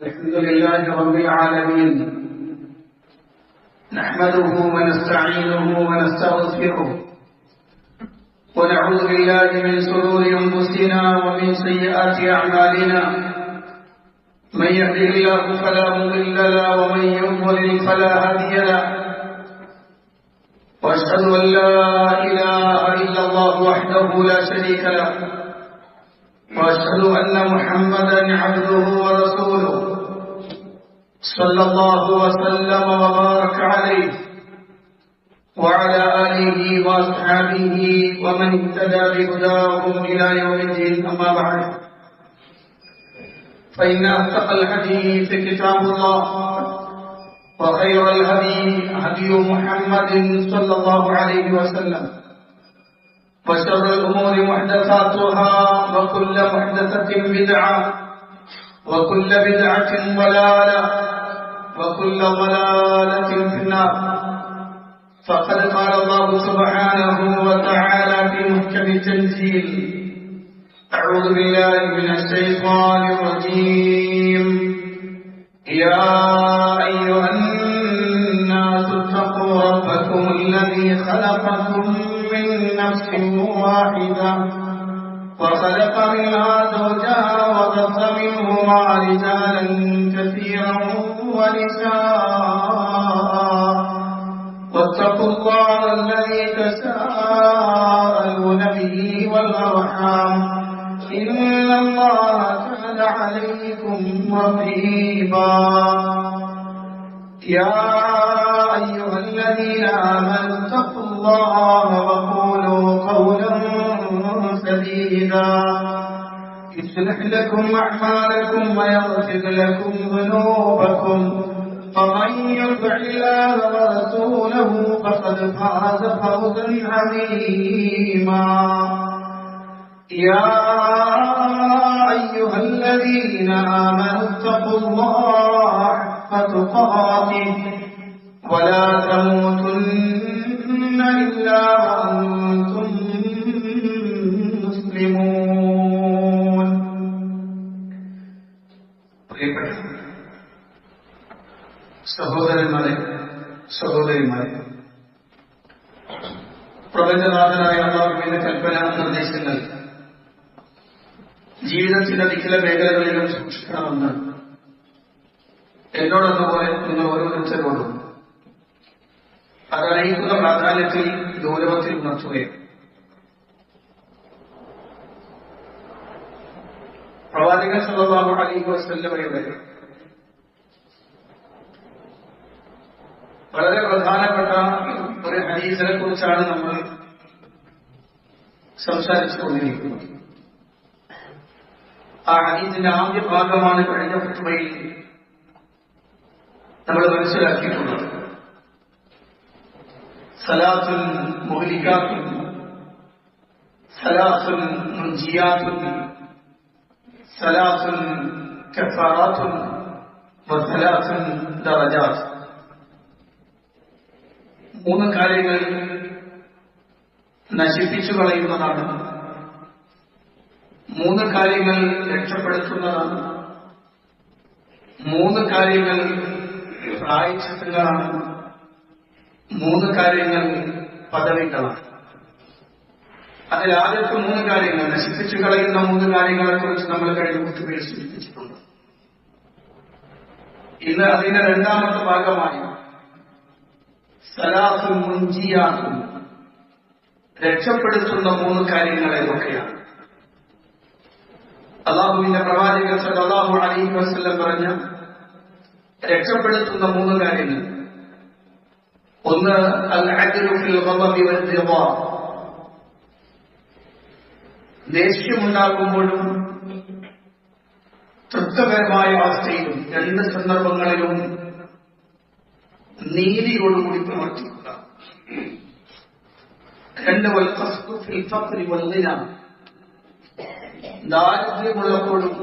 الحمد لله رب العالمين نحمده ونستعينه ونستغفره ونعوذ بالله من شرور أنفسنا ومن سيئات أعمالنا من يهده الله فلا مضل له ومن يضلل فلا هادي له وأشهد أن لا إله إلا الله وحده لا شريك له وأشهد أن محمدا عبده ورسوله صلى الله وسلم وبارك عليه وعلى آله وأصحابه ومن اهتدى بهداهم إلى يوم الدين أما بعد فإن أصدق الحديث كتاب الله وخير الهدي هدي محمد صلى الله عليه وسلم وشر الأمور محدثاتها وكل محدثة بدعة وكل بدعة ضلالة وكل ضلالة في النار فقد قال الله سبحانه وتعالى في محكم التنزيل أعوذ بالله من الشيطان الرجيم يا أيها الناس اتقوا ربكم الذي خلقكم من نفس واحدة وخلق منها زوجها وبث منهما رجالا كثيرا ونساء واتقوا الله الذي تساءلون به والأرحام إن الله كان عليكم رقيبا يا أيها الذين آمنوا اتقوا الله وقولوا قولا سديدا يصلح لكم أعمالكم ويغفر لكم ذنوبكم ومن يطع الله ورسوله فقد فاز فوزا عظيما يا أيها الذين آمنوا اتقوا الله حق تقاته ولا تموتن إلا وأنتم مسلمون. സഹോദരന്മാരെ സഹോദരിമാരെ, പ്രപഞ്ചനാഥനായ അല്ലാഹുവിന്റെ കൽപ്പന നിർദ്ദേശങ്ങൾ ജീവിതത്തിന്റെ വികല മേഖലകളിലും സൂക്ഷിക്കണമെന്ന് എന്നോടൊന്നുപോലെ നിങ്ങൾ ഓരോരുത്തരോടും അതറിയിക്കുന്ന പ്രാധാന്യത്തിൽ ഗൗരവത്തിൽ ഉണർത്തുകയും പ്രവാചകൻ സല്ലല്ലാഹു അലൈഹി വസല്ലമയുടെ വളരെ പ്രധാനപ്പെട്ട ഒരു ഹദീസിനെ കുറിച്ചാണ് നമ്മൾ സംസാരിച്ചുകൊണ്ടിരിക്കുന്നത്. ആ ഹദീസിന്റെ ആദ്യ ഭാഗമാണ് കഴിഞ്ഞ ഖുത്ബയിൽ നമ്മൾ മനസ്സിലാക്കിയിട്ടുള്ളത്. സലാത്തുൻ മുഹ്ലികാത്തുൻ സലാത്തുൻ മുൻജിയാത്തുൻ സലാത്തുൻ കഫാറാത്തുൻ വസലാത്തുൻ ദറജാത്ത്. മൂന്ന് കാര്യങ്ങൾ നശിപ്പിച്ചു കളയുന്നതാണ്, മൂന്ന് കാര്യങ്ങൾ രക്ഷപ്പെടുത്തുന്നതാണ്, മൂന്ന് കാര്യങ്ങൾ പ്രായശ്ചിത്തങ്ങളാണ്, മൂന്ന് കാര്യങ്ങൾ പദവികളാണ്. അതിൽ ആദ്യത്തെ മൂന്ന് കാര്യങ്ങൾ, നശിപ്പിച്ചു കളയുന്ന മൂന്ന് കാര്യങ്ങളെ കുറിച്ച് നമ്മൾ കഴിഞ്ഞ കുത്തുകയിൽ സൂചിപ്പിച്ചിട്ടുണ്ട്. ഇന്ന് അതിന്റെ രണ്ടാമത്തെ ഭാഗമായി സലാത്തുൻ മുൻജിയാത്തുൻ, രക്ഷപ്പെടുത്തുന്ന മൂന്ന് കാര്യങ്ങൾ ഏതൊക്കെയാണ്? അല്ലാഹുവിന്റെ പ്രവാചകൻ സല്ലല്ലാഹു അലൈഹി വസല്ലം പറഞ്ഞ രക്ഷപ്പെടുത്തുന്ന മൂന്ന് കാര്യങ്ങൾ. ഒന്ന് അൽ അദ്ലു ഫിൽ ഗളബി വൽ റിളാ, ദേഷ്യമുണ്ടാകുമ്പോഴും തൃപ്തകരമായ അവസ്ഥയിലും രണ്ട് സന്ദർഭങ്ങളിലും നീതിയോടുകൂടി പ്രവർത്തിക്കുക. രണ്ട് വൽ ഖസ്ദു ഫിൽ ഫഖ്രി വൽ ഗിനാ, ദാരിദ്ര്യമുള്ളപ്പോഴും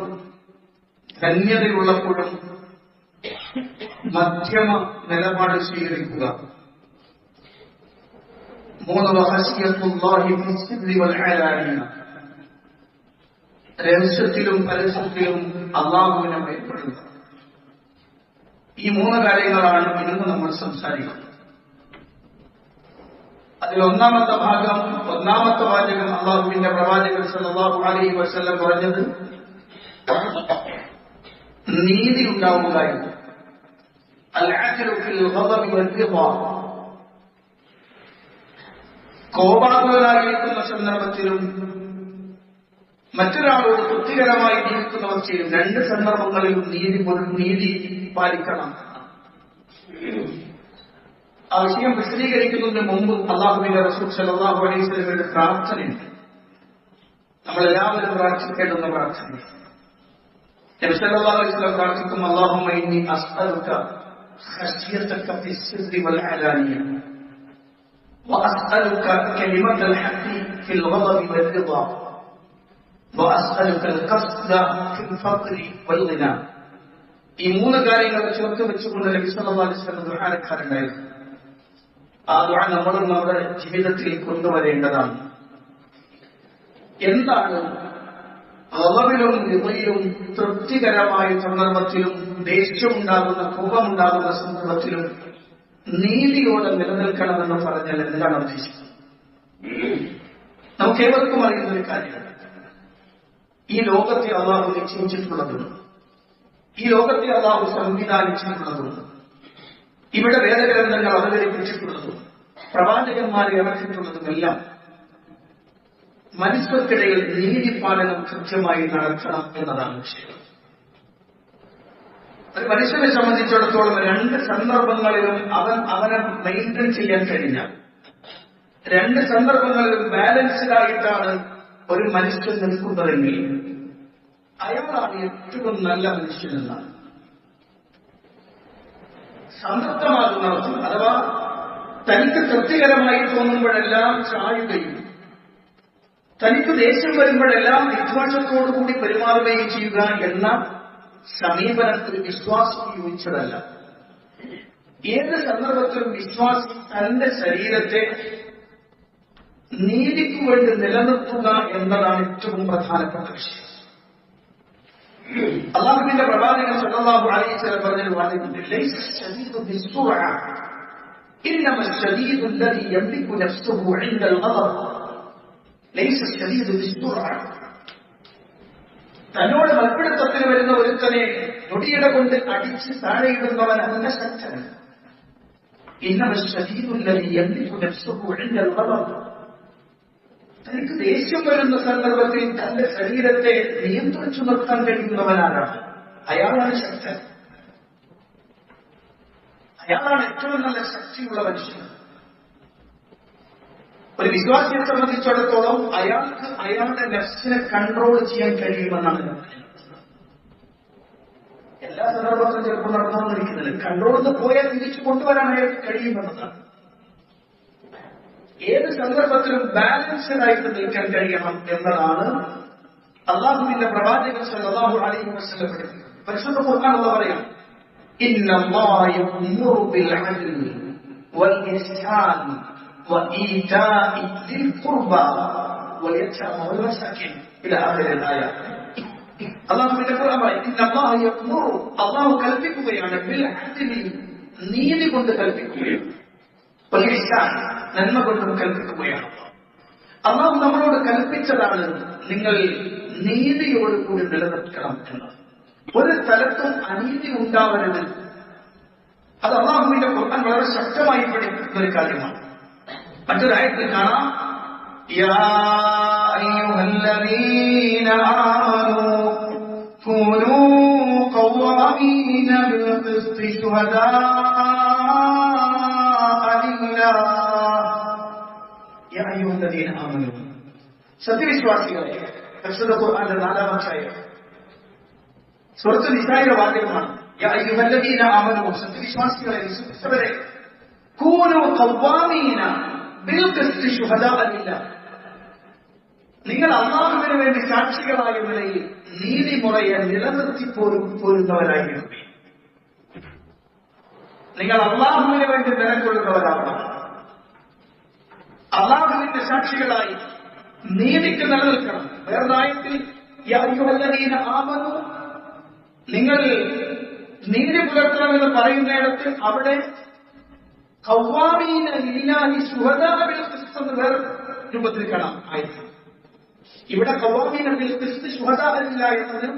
ധന്യതയുള്ളപ്പോഴും മധ്യമ നിലപാട് സ്വീകരിക്കുക. മൂന്ന് വഖശിയത്തുല്ലാഹി ഫിസ്സിർരി വൽ അലാനിയ, രഹസ്യത്തിലും പരസ്യത്തിലും അള്ളാഹുവിനെ ഭയപ്പെടുക. ഈ 3 കാര്യങ്ങളാണ് ഇന്ന് നമ്മൾ സംസാരിക്കുന്നത്. അതിൽ ഒന്നാമത്തെ ഭാഗം, ഒന്നാമത്തെ വാചകം അല്ലാഹുവിന്റെ പ്രവാചകൻ സല്ലല്ലാഹു അലൈഹി വസല്ലം പറഞ്ഞത് നീതി ഉണ്ടാവുക എന്ന്. അൽ-അദ്ലു ഫിൽ ഗദബി വൽ-റിളാ. കോപാകുലനായിരിക്കുന്ന സന്ദർഭത്തിലും മറ്റൊരാളോട് തൃപ്തികരമായി ജീവിക്കുന്നവസ്ഥയിലും 2 സന്ദർഭങ്ങളിലും നീതി പാലിക്കണം. ആ വിഷയം വിശദീകരിക്കുന്നതിന് മുമ്പ് അല്ലാഹുവിന്റെ റസൂൽ സല്ലല്ലാഹു അലൈഹി വസല്ലമയുടെ പ്രാർത്ഥനയുണ്ട്. നമ്മളെല്ലാവരും പ്രാർത്ഥിക്കേണ്ടുന്ന പ്രാർത്ഥന. നബി സല്ലല്ലാഹു അലൈഹി വസല്ലം പ്രാർത്ഥിക്കും, അല്ലാഹുമ്മ ഇന്നി അസ്അലുക ഖശ്യതക ഫിസ്സിർരി വൽ അലാനിയ വഅസ്അലുക കലിമത്തൽ ഹഖ് ഫിൽ ഗദബി വൽ റിളാ വഅസ്അലുക അൽ ഖസ്ദ ഫിൽ ഫഖ്രി വൽ ഗിനാ. ഈ 3 കാര്യങ്ങൾ ചേർത്ത് വെച്ചുകൊണ്ട് നബി സല്ലല്ലാഹു അലൈഹി വസല്ലം ദുആ. ആ ദുആ നമ്മൾ നമ്മുടെ ജീവിതത്തിൽ കൊണ്ടുവരേണ്ടതാണ്. എന്താണ് ഗളബിലും റിളയിലും തൃപ്തികരമായ സന്ദർഭത്തിലും ദേഷ്യമുണ്ടാകുന്ന കോപമുണ്ടാകുന്ന സന്ദർഭത്തിലും നീതിയോടെ നിലനിൽക്കണമെന്ന് പറഞ്ഞാൽ എന്താണ് ഉദ്ദേശിക്കുന്നത്? നമുക്ക് ഏവർക്കും അറിയുന്ന ഒരു കാര്യമാണ്, ഈ ലോകത്തെ അല്ലാഹു നിശ്ചയിച്ചിട്ടുള്ളതും ഈ ലോകത്തെ അല്ലാഹു സംവിധാനിച്ചിട്ടുള്ളതും ഇവിടെ വേദഗ്രന്ഥങ്ങൾ അവതരിപ്പിച്ചിട്ടുള്ളതും പ്രവാചകന്മാരെ ഇറക്കിയിട്ടുള്ളതുമെല്ലാം മനുഷ്യർക്കിടയിൽ നീതിപാലനം കൃത്യമായി നടക്കണം എന്നതാണ് വിഷയം. ഒരു മനുഷ്യനെ സംബന്ധിച്ചിടത്തോളം 2 സന്ദർഭങ്ങളിലും അവനെ മെയിൻറ്റെയിൻ ചെയ്യാൻ കഴിഞ്ഞാൽ, 2 സന്ദർഭങ്ങളിലും ബാലൻസ്ഡായിട്ടാണ് ഒരു മനുഷ്യൻ നിൽക്കുന്നതെങ്കിൽ അയാളാണ് ഏറ്റവും നല്ല മനുഷ്യനെന്നാണ്. സംതൃപ്തമാകുന്നവർ, അഥവാ തനിക്ക് തൃപ്തികരമായി തോന്നുമ്പോഴെല്ലാം ചായുകയും തനിക്ക് ദേഷ്യം വരുമ്പോഴെല്ലാം വിദ്വേഷത്തോടുകൂടി പെരുമാറുകയും ചെയ്യുക എന്ന സമീപനത്തിൽ വിശ്വാസം യോജിച്ചതല്ല. ഏത് സന്ദർഭത്തിലും വിശ്വാസി തന്റെ ശരീരത്തെ നീതിക്കു വേണ്ടി നിലനിർത്തുക എന്നതാണ് ഏറ്റവും പ്രധാനപ്പെട്ട വിഷയം. അല്ലാഹുവിന്റെ പ്രവാചകൻ സല്ലല്ലാഹു അലൈഹി വസല്ലം പറഞ്ഞൊരു വാചകമുണ്ട്, ലൈസ ശദീദു ബിസ്സുറഅ ഇന്നമ ശദീദു അല്ലദീ യംലികു നഫ്സഹു ഇൻദൽ ഗദബ്. ലൈസ ശദീദു ബിസ്സുറഅ. തന്നോട് മൽപ്പിടുത്തത്തിന് വരുന്ന ഒരുത്തനെ നൊടിയിട കൊണ്ട് അടിച്ച് താഴെയിടുന്നവൻ അല്ല ശക്തൻ. ഇന്നമ ശദീദു അല്ലദീ യംലികു നഫ്സഹു ഇൻദൽ ഗദബ്. തനിക്ക് ദേഷ്യം വരുന്ന സന്ദർഭത്തിൽ തന്റെ ശരീരത്തെ നിയന്ത്രിച്ചു നിർത്താൻ കഴിയുന്നവനാരാണ്? അയാളാണ് ശക്തൻ. അയാളാണ് ഏറ്റവും നല്ല ശക്തിയുള്ള മനുഷ്യൻ. ഒരു വിശ്വാസിയെ സംബന്ധിച്ചിടത്തോളം അയാൾക്ക് അയാളുടെ നഫ്സിനെ കൺട്രോൾ ചെയ്യാൻ കഴിയുമെന്നാണ്. എല്ലാ സന്ദർഭത്തിലും ചിലപ്പോൾ നടന്നുകൊണ്ടിരിക്കുന്നില്ല. കൺട്രോളിൽ പോയാൽ തിരിച്ചു കൊണ്ടുവരാൻ അയാൾക്ക് കഴിയുമെന്നതാണ്. ഏത് സന്ദർഭത്തിലും ബാലൻസ്ഡായിട്ട് നിൽക്കാൻ കഴിയണം എന്നതാണ് അല്ലാഹുവിന്റെ പ്രവാചകൻ സല്ലല്ലാഹു അലൈഹി വസല്ലം പഠിപ്പിക്കുന്നത്. പരിശുദ്ധ ഖുർആൻ അല്ലാഹു പറയാം, ഇന്നല്ലാഹ യഅ്മുറു ബിൽ അദ്ലി വൽ ഇഹ്സാൻ വഇതാഇ ദിൽ ഖുർബാ വൽ യതീമ വൽ മസാകിൻ ഇലാ ആഖിറിൽ ആയ. അല്ലാഹുവിന്റെ ഖുർആൻ പറയും, ഇന്നല്ലാഹ യഅ്മുറു, അല്ലാഹു കൽപ്പിക്കുകയാണ്, ബിൽ അദ്ലി, നീതി കൊണ്ട് കൽപ്പിക്കുകയാണ്, വൽ ഇഹ്സാൻ, നന്മ കൊണ്ടും കൽപ്പിക്കുകയാണ്. അല്ലാഹു നമ്മളോട് കൽപ്പിച്ചതാണ് നിങ്ങൾ നീതിയോടുകൂടി നിലനിർത്തണം എന്ന്. ഒരു സ്ഥലത്തും അനീതി ഉണ്ടാവരുത്. അത് അല്ലാഹുവിന്റെ ഖുർആൻ വളരെ ശക്തമായി പഠിപ്പിക്കുന്ന ഒരു കാര്യമാണ്. മറ്റൊരായത്തിൽ കാണാം, യാ അയ്യുഹല്ലദീന ആമനൂ കൂനൂ ഖവ്വാമീന ബിൽ ഖിസ്തി ശുഹദാഅ ലില്ലാഹ്. യാ അയ്യുഹല്ലദീന ആമനൂ, സത്യവിശ്വാസികളെ. പരിശുദ്ധ ഖുർആന്റെ 4-ാം അധ്യായം സൂറത്തുൽ നിസായിലെ വാക്യമാണ്, യാ അയ്യുഹല്ലദീന ആമനൂ, സത്യവിശ്വാസികളെ, വിശ്വസിച്ചവരെ, കൂനൂ ഖവ്വാമീന ബിൽ ഖിസ്തി ശുഹദാഅ ലില്ലാഹ്, നിങ്ങൾ അല്ലാഹുവിന് വേണ്ടി സാക്ഷികളായ നിലയിൽ നീതിമുറയെ നിലനിർത്തി പോരുന്നവരായിരുന്നു. നിങ്ങൾ അല്ലാഹുവിന് വേണ്ടി നിലകൊള്ളുന്നവരാവണം. അല്ലാഹുവിന്റെ സാക്ഷികളായി നീതിക്ക് നിലനിൽക്കണം. വേറെ ആയത്തിൽ യാ അയ്യുഹല്ലദീന ആമനൂ, നിങ്ങൾ നീതി പുലർത്തണമെന്ന് പറയുന്നിടത്ത് അവിടെ ഖവ്വാമീന ലില്ലാഹി ശുഹദാ ബിൽ ഖിസ്ത് എന്ന് വേറെ രൂപത്തിൽ കാണാം ആയത്. ഇവിടെ ഖവ്വാമീന ബിൽ ഖിസ്ത് ശുഹദാ ലില്ലാഹി എന്നത്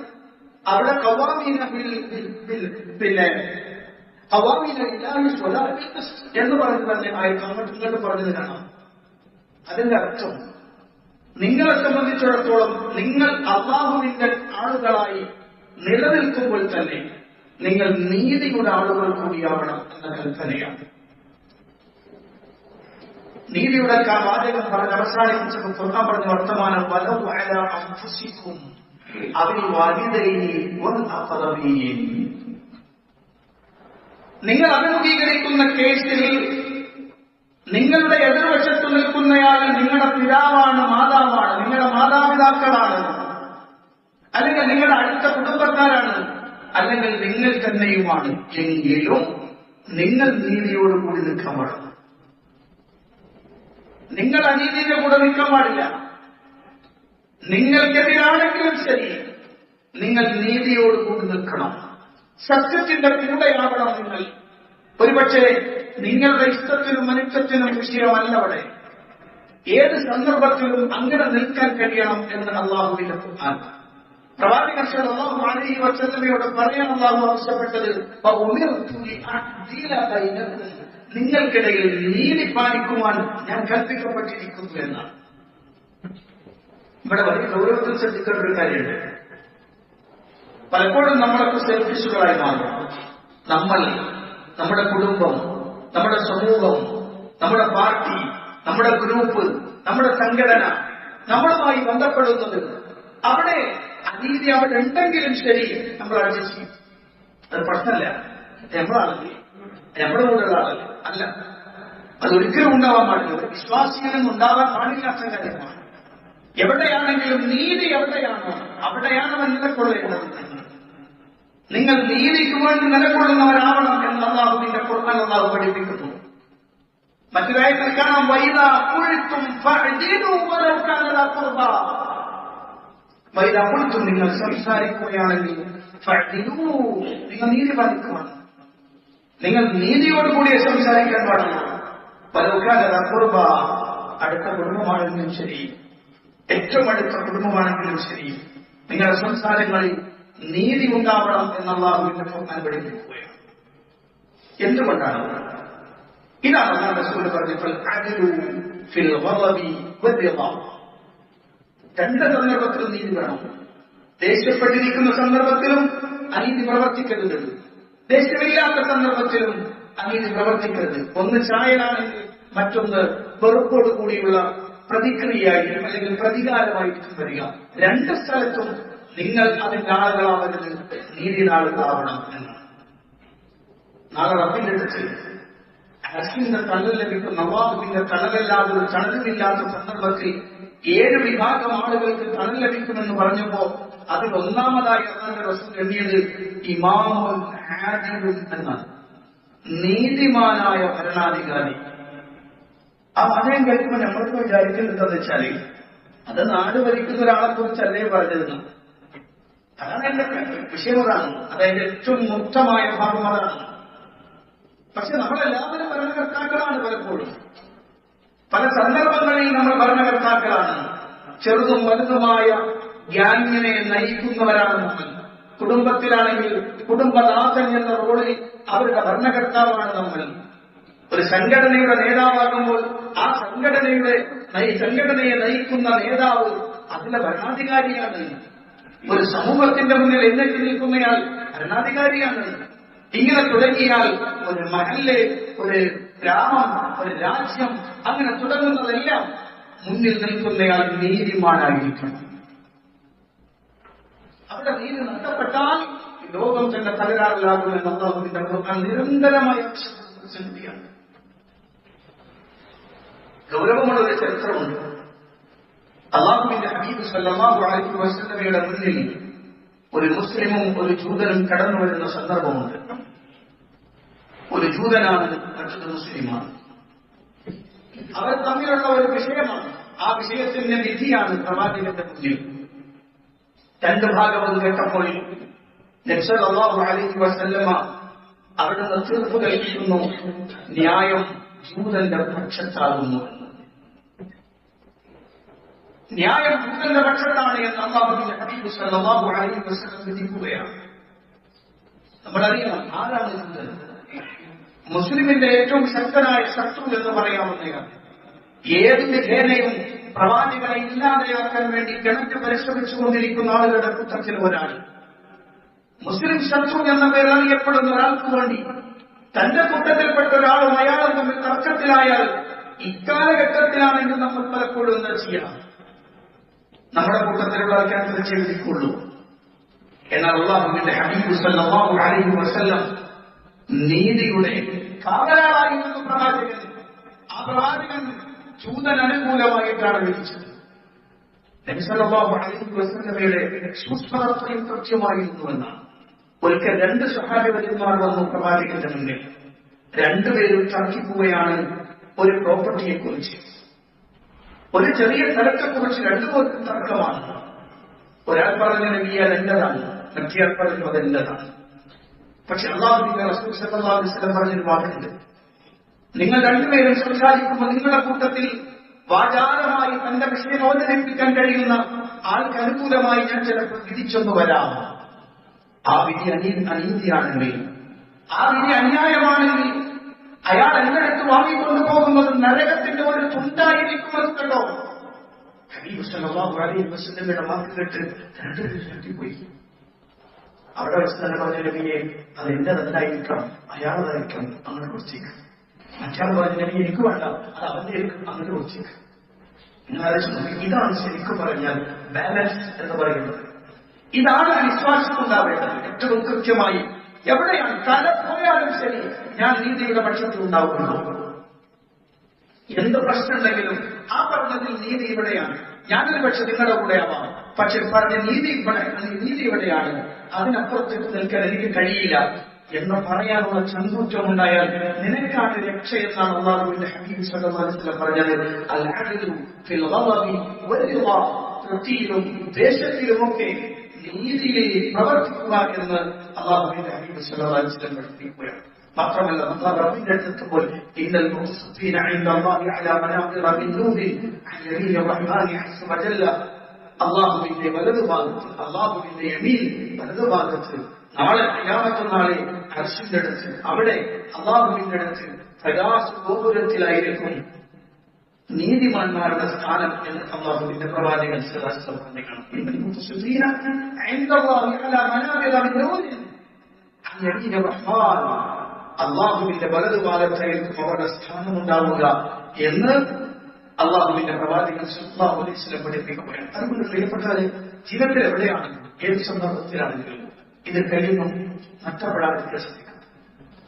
അവിടെ ഖവ്വാമീന പിന്നെ ഖവ്വാമീന ലില്ലാഹി ശുഹദാ ബിൽ ഖിസ്ത് എന്ന് പറഞ്ഞു തന്നെ ആയത് അങ്ങോട്ട് ഇങ്ങോട്ട് പറഞ്ഞത് കാണാം. അതിന്റെ അർത്ഥം നിങ്ങളെ സംബന്ധിച്ചിടത്തോളം നിങ്ങൾ അല്ലാഹുവിന്റെ ആളുകളായി നിലനിൽക്കുമ്പോൾ തന്നെ നിങ്ങൾ നീതിയുടെ ആളുകൾ കൂടിയാവണം എന്ന കൽപ്പനയാണ്. നീതിയുടെ വാചകം പറഞ്ഞ് അവസാനിപ്പിച്ചപ്പോൾ ഖുർആൻ പറഞ്ഞ വർത്തമാനം വലൗ അലാ അൻഫുസികും അവിൽ വാലിദൈനി വൽ അഖറബീൻ. നിങ്ങൾ അഭിമുഖീകരിക്കുന്ന കേസിൽ നിങ്ങളുടെ എതിർവശത്ത് നിൽക്കുന്നയാൾ നിങ്ങളുടെ പിതാവാണ്, മാതാവാണ്, നിങ്ങളുടെ മാതാപിതാക്കളാണ്, അല്ലെങ്കിൽ നിങ്ങളുടെ അടുത്ത കുടുംബക്കാരാണ്, അല്ലെങ്കിൽ നിങ്ങൾ തന്നെയുമാണ് എങ്കിലും നിങ്ങൾ നീതിയോടുകൂടി നിൽക്കാൻ പാടില്ല. നിങ്ങൾ അനീതിയുടെ കൂടെ നിൽക്കാൻ പാടില്ല. നിങ്ങൾക്കെതിരാണെങ്കിലും ശരി നിങ്ങൾ നീതിയോടുകൂടി നിൽക്കണം. സത്യത്തിന്റെ കൂടെയാവണം നിങ്ങൾ. ഒരുപക്ഷെ നിങ്ങളുടെ ഇഷ്ടത്തിനും മനുഷ്യത്തിനും വിഷയമല്ല അവിടെ. ഏത് സന്ദർഭത്തിലും അങ്ങനെ നിൽക്കാൻ കഴിയണം എന്ന് അല്ലാഹുവിന്റെ ഖുർആൻ പ്രവാചകൻ സല്ലല്ലാഹു അലൈഹി വസല്ലമയോട് പറയാൻ അല്ലാഹു ആവശ്യപ്പെട്ടത് നിങ്ങൾക്കിടയിൽ നീതി പാലിക്കുവാൻ ഞാൻ കൽപ്പിക്കപ്പെട്ടിരിക്കുന്നു എന്നാണ്. ഇവിടെ വലിയ ഗൗരവത്തിൽ ശ്രദ്ധിക്കേണ്ട ഒരു കാര്യമുണ്ട്. പലപ്പോഴും നമ്മളൊക്കെ സെൽഫിഷുകളായി മാറും. നമ്മൾ, നമ്മുടെ കുടുംബം, നമ്മുടെ സമൂഹം, നമ്മുടെ പാർട്ടി, നമ്മുടെ ഗ്രൂപ്പ്, നമ്മുടെ സംഘടന, നമ്മളുമായി ബന്ധപ്പെടുന്നത് അവിടെ അനീതി അവിടെ ഉണ്ടെങ്കിലും ശരി നമ്മൾ അഡ്ജസ്റ്റ് ചെയ്യും. അത് പ്രശ്നമല്ല. നമ്മളാണല്ലേ, നമ്മുടെ കൂടെയുള്ള ആളല്ലേ. അല്ല, അതൊരിക്കലും ഉണ്ടാവാൻ പാടില്ല. ഒരു വിശ്വാസികളും ഉണ്ടാവാൻ പാടില്ലാത്ത കാര്യമാണ്. എവിടെയാണെങ്കിലും നീതി എവിടെയാണോ അവിടെയാണ് അവൻ നിലകൊള്ളേണ്ടത്. നിങ്ങൾ നീതിക്ക് വേണ്ടി നിലകൊള്ളുന്നവരാവണം എന്ന് അല്ലാഹുവിന്റെ ഖുർആൻ അല്ലാഹു പഠിപ്പിക്കുന്നു. മറ്റൊരായത്തിൽ കാണാം വൈദാ ഖുൽതും ഫഅദിലു വലൗ കാന ദാ ഖുർബാ. വൈദാ ഖുൽതും നിങ്ങൾ സംസാരിക്കുകയാണെങ്കിൽ ഫഅദിലു നിങ്ങൾ നീതി പാലിക്കണം. നിങ്ങൾ നീതിയോടുകൂടിയേ സംസാരിക്കാൻ പാടുള്ളൂ. വലൗ കാന ദാ ഖുർബാ അടുത്ത കുടുംബമാണെങ്കിലും ശരി, ഏറ്റവും അടുത്ത കുടുംബമാണെങ്കിലും ശരി, നിങ്ങളുടെ സംസാരങ്ങളിൽ നീതി ഉണ്ടാവണം എന്ന് അല്ലാഹുവിന്റെ ഖുർആൻ പഠിപ്പിക്കുകയാണ്. എന്തുകൊണ്ടാണ്? ഇതാണ് അല്ലാഹു റസൂൽ പറഞ്ഞപ്പോൾ അദ്ലു ഫിൽ ഗളബി വദ്ദിദാ. രണ്ട് സന്ദർഭത്തിലും നീതി വേണം. ദേഷ്യപ്പെട്ടിരിക്കുന്ന സന്ദർഭത്തിലും അനീതി പ്രവർത്തിക്കരുത്, ദേഷ്യമില്ലാത്ത സന്ദർഭത്തിലും അനീതി പ്രവർത്തിക്കരുത്. ഒന്ന് ചായലാണെങ്കിൽ മറ്റൊന്ന് വെറുപ്പോടു കൂടിയുള്ള പ്രതിക്രിയയായിരിക്കും അല്ലെങ്കിൽ പ്രതികാരമായിരിക്കും വരിക. രണ്ട് സ്ഥലത്തും നിങ്ങൾ അതിന്റെ ആളുകളാവരുത്, നീതിയുടെ ആളുകളാവണം എന്നാണ്. നാളെ റബ്ബിന്റെ അടുത്ത് അർശിന്റെ തണൽ ലഭിക്കുന്ന അല്ലാഹുവിന്റെ തണലല്ലാതെ ഒരു തണലുമില്ലാത്ത സന്ദർഭത്തിൽ 7 വിഭാഗം ആളുകൾക്ക് തണൽ ലഭിക്കുമെന്ന് പറഞ്ഞപ്പോ അതിൽ ഒന്നാമതായി അല്ലാഹുവിന്റെ റസൂൽ എണ്ണിയത് ഇമാമുൽ ആദിലുൻ എന്നാണ്. നീതിമാനായ ഭരണാധികാരി. ആ പദം കേൾക്കുമ്പോൾ നമ്മൾക്ക് വിചാരിക്കുന്നത് എന്താണെന്ന് വെച്ചാല് അത് നാട് ഭരിക്കുന്ന ഒരാളെ കുറിച്ചല്ലേ പറഞ്ഞതെന്ന്. അതാണ് എന്റെ വിഷയം. അതാണ് അതായത് ഏറ്റവും മുക്തമായ ഭാഗം അതാണ്. പക്ഷെ നമ്മളെല്ലാവരും ഭരണകർത്താക്കളാണ്. പലപ്പോഴും പല സന്ദർഭങ്ങളിൽ നമ്മൾ ഭരണകർത്താക്കളാണ്. ചെറുതും വലുതുമായ ഗ്യാങ്ങിനെ നയിക്കുന്നവരാണ് നമ്മൾ. കുടുംബത്തിലാണെങ്കിൽ കുടുംബനാഥൻ എന്ന റോളിൽ അവരുടെ ഭരണകർത്താവാണ് നമ്മൾ. ഒരു സംഘടനയുടെ നേതാവാകുമ്പോൾ ആ സംഘടനയെ നയിക്കുന്ന നേതാവ് അതിന്റെ ഭരണാധികാരിയാണ്. ഒരു സമൂഹത്തിന്റെ മുന്നിൽ എഴുന്നേറ്റ് നിൽക്കുന്നയാൾ ഭരണാധികാരിയാണ്. ഇങ്ങനെ തുടങ്ങിയാൽ ഒരു മഹല്ല്, ഒരു ഗ്രാമം, ഒരു രാജ്യം, അങ്ങനെ തുടങ്ങുന്നതെല്ലാം മുന്നിൽ നിൽക്കുന്നയാൾ നീതിമാനായിരിക്കണം. അവിടെ നീതി നഷ്ടപ്പെട്ടാൽ ലോകം തന്നെ തകരാറിലാകുമെന്ന് അല്ലാഹുവിന്റെ ഖുർആൻ നിരന്തരമായ ചിന്തയാണ്. ഗൗരവമുള്ള ഒരു ചരിത്രമുണ്ട്. അല്ലാഹുവിന്റെ ഹബീബ് സല്ലല്ലാഹു അലൈഹി വസല്ലമയുടെ മുന്നിൽ ഒരു മുസ്ലിമും ഒരു ജൂതനും കടന്നു വരുന്ന സന്ദർഭമുണ്ട്. ഒരു ജൂതനാണ്, മറ്റൊരു മുസ്ലിമാണ്. അവർ തമ്മിലുള്ള ഒരു വിഷയമാണ്. ആ വിഷയത്തിന്റെ വിധിയാണ് പ്രവാചകന്റെ മുന്നിൽ. 2 ഭാഗവും കേട്ടപ്പോൾ നബി സല്ലല്ലാഹു അലൈഹി വസല്ലമ അവിടുന്ന് തീർപ്പ് കൽപ്പിക്കുന്നു, ന്യായം ജൂതന്റെ പക്ഷത്താകുന്നു. ന്യായം ജൂതന്റെ പക്ഷത്താണ് എന്ന് അല്ലാഹുവിന്റെ ഹബീബ് സല്ലല്ലാഹു അലൈഹി വസല്ലം വിധിക്കുകയാണ്. നമ്മളറിയണം ആരാണ് ജൂതൻ. മുസ്ലിമിന്റെ ഏറ്റവും ശക്തനായ ശത്രു എന്ന് പറയാവുന്ന ഏത് വിധേനയും പ്രവാചകനെ ഇല്ലാതെയാക്കാൻ വേണ്ടി കിണറ്റ് പരിശ്രമിച്ചുകൊണ്ടിരിക്കുന്ന ആളുകളുടെ കൂട്ടത്തിൽ ഒരാൾ. മുസ്ലിം ശത്രു എന്ന പേരിൽ അറിയപ്പെടുന്ന ഒരാൾക്ക് വേണ്ടി തന്റെ കൂട്ടത്തിൽപ്പെട്ട ഒരാളും അയാളും തമ്മിൽ തർക്കത്തിലായാൽ ഇക്കാലഘട്ടത്തിലാണെങ്കിൽ നമ്മൾ പലപ്പോഴും എന്താ ചെയ്യണം? നമ്മുടെ കൂട്ടത്തിലുള്ള ആൾക്കാർ വിധിക്കുള്ളൂ. എന്നാൽ അല്ലാഹുവിന്റെ ഹബീബ് സല്ലല്ലാഹു അലൈഹി വസല്ലം നീതിയുടെ കാവലാളായി എന്ന പ്രവാചകൻ, ആ പ്രവാചകൻ ജൂതൻ അനുകൂലമായിട്ടാണ് വിധിച്ചത്. നബി സല്ലല്ലാഹു അലൈഹി വസല്ലമയുടെ സുസ്മരണയും കൃത്യമായിരുന്നുവെന്നാണ്. ഒരിക്കൽ രണ്ട് സ്വഹാബിമാർ വന്നു പ്രവാചകന്റെ മുന്നിൽ. രണ്ടുപേരും തർക്കിക്കുകയാണ് ഒരു പ്രോപ്പർട്ടിയെ കുറിച്ച്, ഒരു ചെറിയ സ്ഥലത്തെക്കുറിച്ച്. രണ്ടുപേർക്കും തർക്കമാണ്. ഒരാൾ പറഞ്ഞു നബിയെ അതെന്റേതാണ്, മറ്റേയാൾ പറഞ്ഞു അതെന്റേതാണ്. പക്ഷെ അല്ലാഹുവിന്റെ റസൂൽ സല്ലല്ലാഹു അലൈഹി വസല്ലം പറഞ്ഞൊരു വാക്കുണ്ട്, നിങ്ങൾ രണ്ടുപേരും സംസാരിക്കുമ്പോൾ നിങ്ങളുടെ കൂട്ടത്തിൽ വാചാരമായി തന്റെ വിഷയം അവതരിപ്പിക്കാൻ കഴിയുന്ന ആൾക്ക് അനുകൂലമായി ഞാൻ ചിലപ്പോൾ വിധിച്ചൊന്നു വരാം. ആ വിധി അനീതിയാണെങ്കിൽ, ആ വിധി അന്യായമാണെങ്കിൽ അയാൾ എന്റെ അടുത്ത് വാങ്ങിക്കൊണ്ടു പോകുന്നത് നരകത്തിന്റെ ഒരു തുണ്ടായിരിക്കുമെന്ന് കേട്ടോ. ഹബീബ് സല്ലല്ലാഹു അലൈഹി വസല്ലമയുടെ വാക്ക് കേട്ട് രണ്ടുപേരും ചുറ്റിപ്പോയി. അവിടെ വെച്ച് തന്നെ പറഞ്ഞ നബിയെ അത് എന്റേതല്ലായിരിക്കാം, അയാളതായിരിക്കാം, അങ്ങനെ കുറിച്ചേക്ക്. മറ്റാൾ പറഞ്ഞ നബി എനിക്ക് വേണ്ട, അത് അവന്റെ ആയിരിക്കും, അങ്ങനെ കുറിച്ചേക്ക്. ഇതാണ് ശരിക്കും പറഞ്ഞാൽ ബാലൻസ് എന്ന് പറയുന്നത്. ഇതാണ് വിശ്വാസത്തിലുണ്ടാവേണ്ടത്. ഏറ്റവും കൃത്യമായി എവിടെയാണ് തല പോയാലും ശരി ഞാൻ നീതിയുടെ പക്ഷത്തിൽ ഉണ്ടാവുന്നു. എന്ത് പ്രശ്നമുണ്ടെങ്കിലും ആ പറഞ്ഞതിൽ നീതി ഇവിടെയാണ്, ഞാനൊരു പക്ഷെ നിങ്ങളുടെ കൂടെ ആവാം, പക്ഷെ പറഞ്ഞ നീതി ഇവിടെയാണ്, അതിനപ്പുറത്തേക്ക് നിൽക്കാൻ എനിക്ക് കഴിയില്ല എന്ന് പറയാനുള്ള ചങ്കൂറ്റം ഉണ്ടായാൽ നിനക്കാണ് രക്ഷ എന്നാണ് അല്ലാഹുവിന്റെ ഹബീബ് സല്ലല്ലാഹു അലൈഹി വസല്ലം പറഞ്ഞത്. അൽ അദ്ലു ഫിൽ ഗളബി വൽറിള, തൃപ്തിയിലും ദേശത്തിലുമൊക്കെ നീതിയിൽ പ്രവർത്തിക്കുക എന്ന് അല്ലാഹുവിന്റെ ഹബീബ് സല്ലല്ലാഹു അലൈഹി വസല്ലം പഠിപ്പിക്കുകയാണ്. മാത്രമല്ല അല്ലാഹു റബ്ബിന്റെ അടുത്തെത്തുമ്പോൾ ഇന്നൽ മുഖ്സിതീന ഇൻദല്ലാഹി അലാ മനാഖിറ മിൻ നൂരി അൻ യമീനി റഹ്മാനി അസ്സ വജല്ല, അല്ലാഹുവിന്റെ വലതുഭാഗത്ത്, അല്ലാഹുവിന്റെ യമീൻ വലതുഭാഗത്ത് നാളെ ഖിയാമത്ത് നാളെ അർശിന്റെ അടുത്ത്, അവിടെ അല്ലാഹുവിന്റെ അടുത്ത് പ്രകാശ ഗോപുരത്തിലായിരിക്കും നീതിമാന്മാരുടെ സ്ഥാനം എന്ന് അല്ലാഹുവിന്റെ പ്രവാചകൻ സല്ലല്ലാഹു അലൈഹി വസല്ലം അല്ലാഹുവിന്റെ വലതുഭാഗത്തായിരിക്കും അവരുടെ സ്ഥാനമുണ്ടാവുക എന്ന് അല്ലാഹുവിന്റെ പ്രവാചകൻ സല്ലല്ലാഹു അലൈഹി വസല്ലം പഠിപ്പിക്കുകയാണ്. അതുകൊണ്ട് പ്രിയപ്പെട്ടവരെ, ജീവിതത്തിൽ എവിടെയാണെങ്കിലും ഏത് സന്ദർഭത്തിലാണെങ്കിലും ഇത് കഴിയുന്നു നഷ്ടപ്പെടാതിരിക്കാൻ ശ്രദ്ധിക്കണം.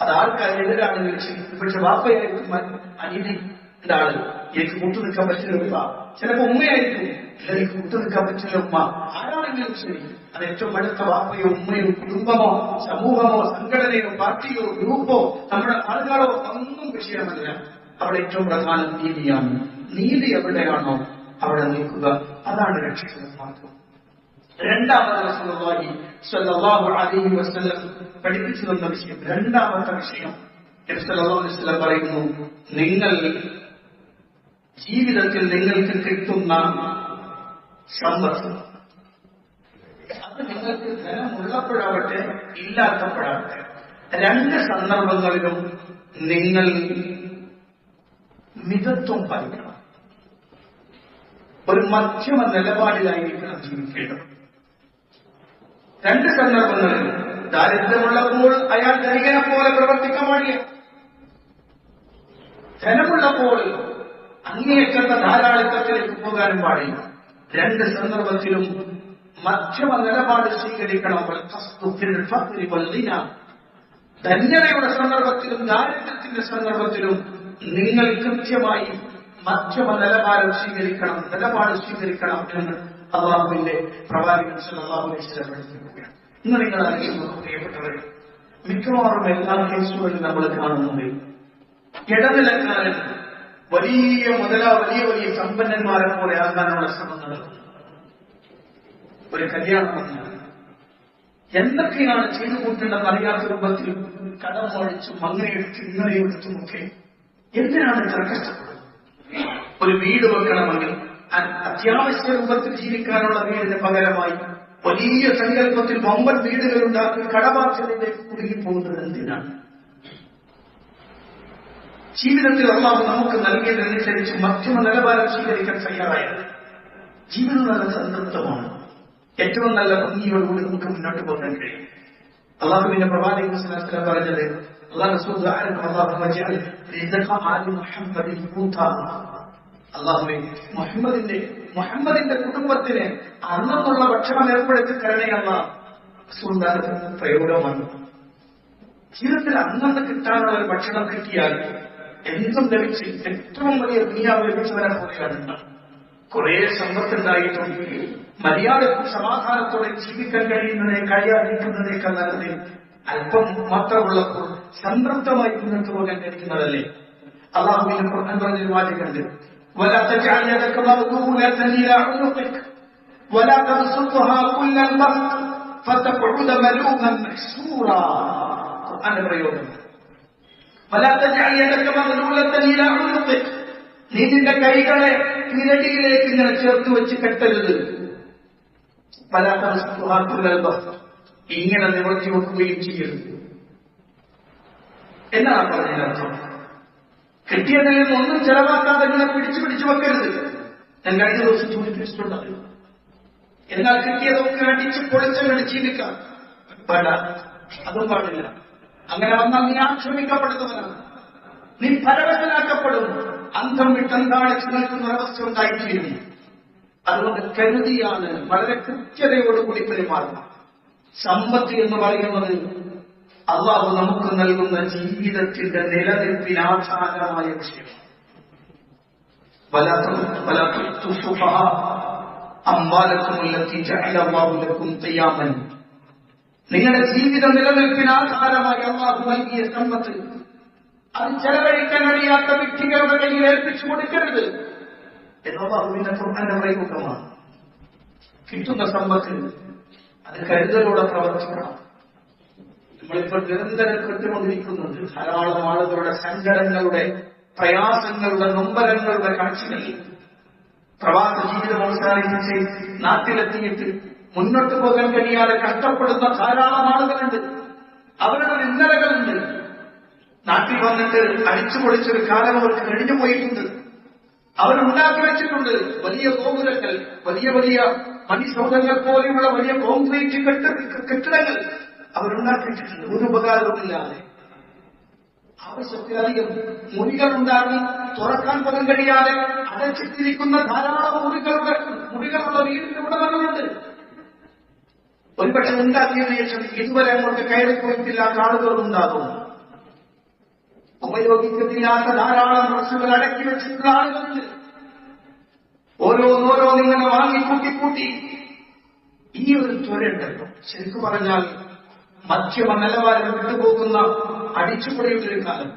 അത് ആൾക്കാരെതിരാണെങ്കിലും ശരി. പക്ഷെ വാപ്പയായിരിക്കും അനീതിയുടെ ആള്, എനിക്ക് കൂട്ടു നിൽക്കാൻ പറ്റുന്ന ഉമ്മ, ചിലപ്പോ ഉമ്മയായിരിക്കും എനിക്ക് കൂട്ടു നിൽക്കാൻ പറ്റുന്ന ഉമ്മ, ആരാണെങ്കിലും ശരി. അത് ഏറ്റവും അടുത്ത വാപ്പയോ ഉമ്മയോ കുടുംബമോ സമൂഹമോ സംഘടനയോ പാർട്ടിയോ ഗ്രൂപ്പോ നമ്മുടെ ആളുകളോ ഒന്നും വിഷയമല്ല. അവിടെ ഏറ്റവും പ്രധാനം നീതിയാണ്. നീതി എവിടെയാണോ അവിടെ നിൽക്കുക, അതാണ് രക്ഷിക്കുന്ന മാർഗം. രണ്ടാമത്തെ റസൂലുള്ളാഹി സ്വല്ലല്ലാഹു അലൈഹി വസല്ലം പഠിപ്പിച്ചു തന്ന വിഷയം, രണ്ടാമത്തെ വിഷയം നബി സല്ലല്ലാഹു അലൈഹി വസല്ലം പറയുന്നു, നിങ്ങൾ ജീവിതത്തിൽ നിങ്ങൾക്ക് കിട്ടുന്ന സമ്പത്ത് അത് നിങ്ങൾക്ക് ധനമുള്ളപ്പോഴാവട്ടെ ഇല്ലാത്തപ്പോഴാവട്ടെ രണ്ട് സന്ദർഭങ്ങളിലും നിങ്ങൾ മിതത്വം പാലിക്കണം. ഒരു മധ്യമ നിലപാടിലായിരിക്കണം ജീവിക്കേണ്ടത്. രണ്ട് സന്ദർഭങ്ങളിൽ ദാരിദ്ര്യമുള്ളപ്പോൾ അയാൾ ധനികനെ പോലെ പ്രവർത്തിക്കാൻ പാടില്ല, ധനമുള്ളപ്പോൾ അങ്ങേയറ്റത്തെ ധാരാളിത്തത്തിലേക്ക് പോകാനും പാടില്ല. രണ്ട് സന്ദർഭത്തിലും മധ്യമ നിലപാട് സ്വീകരിക്കണം. ധന്യതയുടെ സന്ദർഭത്തിലും ദാരിദ്ര്യത്തിന്റെ സന്ദർഭത്തിലും നിങ്ങൾ കൃത്യമായി മധ്യമ നിലപാട് സ്വീകരിക്കണം എന്ന് അല്ലാഹുവിന്റെ പ്രവാചകൻ സല്ലല്ലാഹു അലൈഹി വസല്ലം പഠിപ്പിക്കുകയാണ്. ഇന്ന് നിങ്ങൾ അറിയുന്നു പ്രിയപ്പെട്ടവരെ, മിക്കവാറും എല്ലാ കേസുകളിലും നമ്മൾ കാണുന്നത് ഇടനിലക്കാരൻ വലിയ വലിയ സമ്പന്നന്മാരെ പോലെ ആകാനുള്ള ശ്രമം നടക്കുന്നു. ഒരു കല്യാണം വന്നാൽ എന്തൊക്കെയാണ് ചെയ്തു കൂട്ടേണ്ടെന്ന് അറിയാത്ത രൂപത്തിൽ കടം വാഴിച്ചും അങ്ങനെയെടുത്തും ഇങ്ങനെയെടുത്തുമൊക്കെ എന്തിനാണ് ഇത്ര കഷ്ടപ്പെടുന്നത്? ഒരു വീട് വെക്കണമെങ്കിൽ അത്യാവശ്യ രൂപത്തിൽ ജീവിക്കാനുള്ള വീടിന് പകരമായി വലിയ സങ്കല്പത്തിൽ വമ്പൻ വീടുകൾ ഉണ്ടാക്കി കടബാധ്യതയിലേക്ക് കുടുങ്ങിപ്പോകുന്നത് എന്തിനാണ്? ജീവിതത്തിൽ അല്ലാഹു നമുക്ക് നൽകിയതനുസരിച്ച് മധ്യമ നിലവാരം സ്വീകരിക്കാൻ തയ്യാറായത് ജീവിതം നല്ല സംതൃപ്തമാണ്. ഏറ്റവും നല്ല ഭംഗിയോടുകൂടി നമുക്ക് മുന്നോട്ട് പോകാൻ കഴിയും. അള്ളാഹുവിന്റെ പ്രവാചകൻ പറഞ്ഞത് അള്ളാഹുവേ മുഹമ്മദിന്റെ കുടുംബത്തിന് അന്നുള്ള ഭക്ഷണം ഏർപ്പെടുത്തി തരണേയെന്ന പ്രയോഗമാണ്. ജീവിതത്തിൽ അന്നു കിട്ടാനുള്ള ഒരു ഭക്ഷണം കിട്ടിയാൽ എന്തും ലഭിച്ച് ഏറ്റവും വലിയ ദുനിയാവ് ലഭിച്ചവരെ പോലെയാണ്. കുറെ സമ്പത്തുണ്ടായിട്ടും മര്യാദക്കും സമാധാനത്തോടെ ജീവിക്കാൻ കഴിയാതിരിക്കുന്നതിനേക്കാൾ നല്ലത് അല്പം മാത്രമുള്ളപ്പോൾ സംതൃപ്തമായി മുന്നോട്ട് പോകാൻ കഴിക്കുന്നതല്ലേ? അള്ളാഹുവിന്റെ ഖുർആൻ പറഞ്ഞൊരു വാചകമുണ്ട്, ولا تجعل يدك مغلولة إلى عنقك ولا تبسطها كل البسط فتقعد ملوما محسورا. ഖുർആൻ പറയുന്നു, ولا تجعل يدك مغلولة إلى عنقك, നീ നിന്റെ കൈകളെ പിരടിയിലേക്ക് ഇങ്ങനെ ചേർത്ത് വെച്ച് കെട്ടരുത്. ولا تبسطها كل البسط, ഇങ്ങനെ നിവർത്തി വെക്കുകയും ചെയ്യരുത് എന്നാണ് പറഞ്ഞതിനർത്ഥം. കിട്ടിയതിൽ നിന്ന് ഒന്നും ചെലവാക്കാതെ ഇങ്ങനെ പിടിച്ചു വെക്കരുത്. ഞാൻ കഴിഞ്ഞ ദിവസം സൂചിപ്പിച്ചിട്ടുണ്ടല്ലോ. എന്നാൽ കിട്ടിയതൊക്കെ അടിച്ച് പൊളിച്ചങ്ങനെ ജീവിക്കാം വേണ്ട, അതും പാടില്ല. അങ്ങനെ വന്നാൽ നീ ആക്ഷേപിക്കപ്പെടുന്നവനാണ്, നീ പരവശനാക്കപ്പെടും, അന്തം വിട്ടന്താണിച്ച് നിൽക്കുന്ന ഒരവസ്ഥ ഉണ്ടായിത്തീരുന്നു. അതുകൊണ്ട് കരുതിയാണ് വളരെ കൃത്യതയോടുകൂടി പെരുമാറുന്നത്. സമ്പത്ത് എന്ന് പറയുന്നത് അള്ളാഹു നമുക്ക് നൽകുന്ന ജീവിതത്തിന്റെ നിലനിൽപ്പിന് ആധാരമായ വിഷയമാണ്. നിങ്ങളുടെ ജീവിത നിലനിൽപ്പിന് ആധാരമായി അള്ളാഹു നൽകിയ സമ്പത്ത് അത് ചെലവഴിക്കാൻ കഴിയാത്ത വ്യക്തികളുടെ കയ്യിൽ ഏൽപ്പിച്ചു കൊടുക്കരുത് എന്ന് അള്ളാഹുവിന്റെ ഖുർആന്റെ പ്രയോഗമാണ്. കിട്ടുന്ന സമ്പത്ത് അത് കരുതലോടെ പ്രവർത്തിക്കണം. നമ്മളിപ്പോൾ നിരന്തരം കെട്ടുകൊണ്ടിരിക്കുന്നുണ്ട് ധാരാളം ആളുകളുടെ സങ്കടങ്ങളുടെ, പ്രയാസങ്ങളുടെ, നൊമ്പരങ്ങളുടെ കാഴ്ചകൾ. പ്രവാസ ജീവിതം അവസാനിപ്പിച്ച് നാട്ടിലെത്തിയിട്ട് മുന്നോട്ട് പോകാൻ കഴിയാതെ കഷ്ടപ്പെടുന്ന ധാരാളം ആളുകളുണ്ട്. അവരുടെ ഇന്നലകളുണ്ട്. നാട്ടിൽ വന്നിട്ട് അടിച്ചു പൊളിച്ചൊരു കാലം അവർക്ക് കഴിഞ്ഞു പോയിട്ടുണ്ട്. അവരുണ്ടാക്കി വെച്ചിട്ടുണ്ട് വലിയ ഗോപുരങ്ങൾ, വലിയ വലിയ മണിസൗധങ്ങൾ പോലെയുള്ള വലിയ കോൺക്രീറ്റ് കെട്ടിടങ്ങൾ അവരുണ്ടാക്കിയിട്ടുണ്ട്. ഒരു ഉപകാരവുമില്ലാതെ ആവശ്യത്തിലധികം മുറികളുണ്ടാക്കി തുറക്കാൻ പോലും കഴിയാതെ അടച്ചിട്ടിരിക്കുന്ന ധാരാളം മുറികളുള്ള വീടിന്റെ ഉടമകളുണ്ട്. ഒരുപക്ഷെ ഉണ്ടാക്കിയതിനു ശേഷം ഇതുവരെ അങ്ങോട്ട് കയറിപ്പോയിട്ടില്ലാത്ത ആളുകളും ഉണ്ടാകും. ഉപയോഗിക്കത്തില്ലാത്ത ധാരാളം ഡ്രസ്സുകൾ അടക്കി വെച്ചിട്ടുള്ള ആളുകളുണ്ട്. ഓരോന്നിങ്ങനെ വാങ്ങിക്കൂട്ടി ഈ ഒരു ത്വരയുണ്ടല്ലോ. ശരിക്കും പറഞ്ഞാൽ മധ്യമ നിലവാരം വിട്ടുപോകുന്ന അടിച്ചുപൊളിയുടെ ഒരു കാലം.